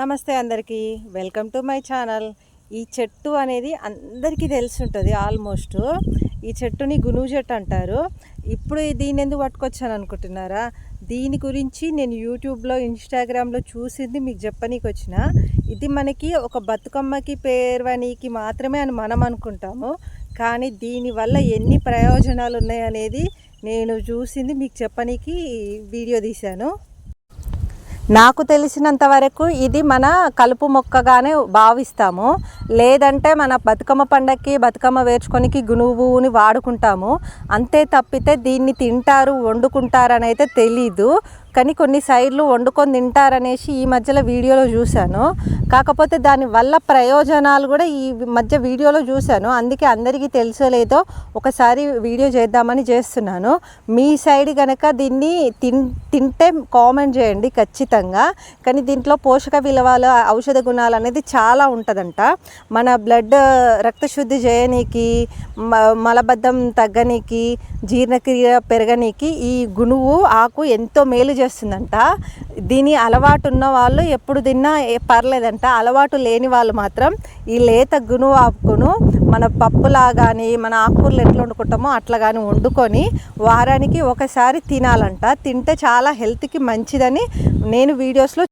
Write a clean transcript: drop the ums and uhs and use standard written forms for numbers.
నమస్తే అందరికీ, welcome to my channel. ఈ చెట్టు అనేది అందరికీ తెలిసి ఉంటుంది ఆల్మోస్ట్. ఈ చెట్టుని గునుగు చెట్టు అంటారు. ఇప్పుడు దీన్ని ఎందుకు పట్టుకొచ్చాను అనుకుంటున్నారా? దీని గురించి నేను యూట్యూబ్లో ఇన్స్టాగ్రామ్లో చూసింది మీకు చెప్పనీకి వచ్చిన. ఇది మనకి ఒక బతుకమ్మకి పేర్వనికి మాత్రమే అని మనం అనుకుంటాము, కానీ దీనివల్ల ఎన్ని ప్రయోజనాలు ఉన్నాయనేది నేను చూసింది మీకు చెప్పనీకి వీడియో తీశాను. నాకు తెలిసినంత వరకు ఇది మన కలుపు మొక్కగానే భావిస్తాము, లేదంటే మన బతుకమ్మ పండగకి బతుకమ్మ వేర్చుకొనికి గునుగుని వాడుకుంటాము. అంతే తప్పితే దీన్ని తింటారు వండుకుంటారని అయితే తెలీదు. కానీ కొన్ని సైడ్లు వండుకొని తింటారనేసి ఈ మధ్యలో వీడియోలో చూశాను. కాకపోతే దానివల్ల ప్రయోజనాలు కూడా ఈ మధ్య వీడియోలో చూశాను. అందుకే అందరికీ తెలుసో లేదో ఒకసారి వీడియో చేద్దామని చేస్తున్నాను. మీ సైడ్ కనుక దీన్ని తింటే కామెంట్ చేయండి ఖచ్చితంగా. కానీ దీంట్లో పోషక విలువలు, ఔషధ గుణాలు అనేది చాలా ఉంటుందంట. మన బ్లడ్ రక్తశుద్ధి చేయనీకి, మలబద్ధం తగ్గనీకి, జీర్ణక్రియ పెరగనీకి ఈ గునుగు ఆకు ఎంతో మేలు చేస్తుందంట. దీని అలవాటు ఉన్న వాళ్ళు ఎప్పుడు తిన్నా పర్లేదంట. అలవాటు లేని వాళ్ళు మాత్రం ఈ లేత గునుగు ఆకును మన పప్పులా కానీ, మన ఆకుకూరలు ఎట్లా వండుకుంటామో అట్లా కానీ వండుకొని వారానికి ఒకసారి తినాలంట. తింటే చాలా హెల్త్కి మంచిదని నేను వీడియోస్లో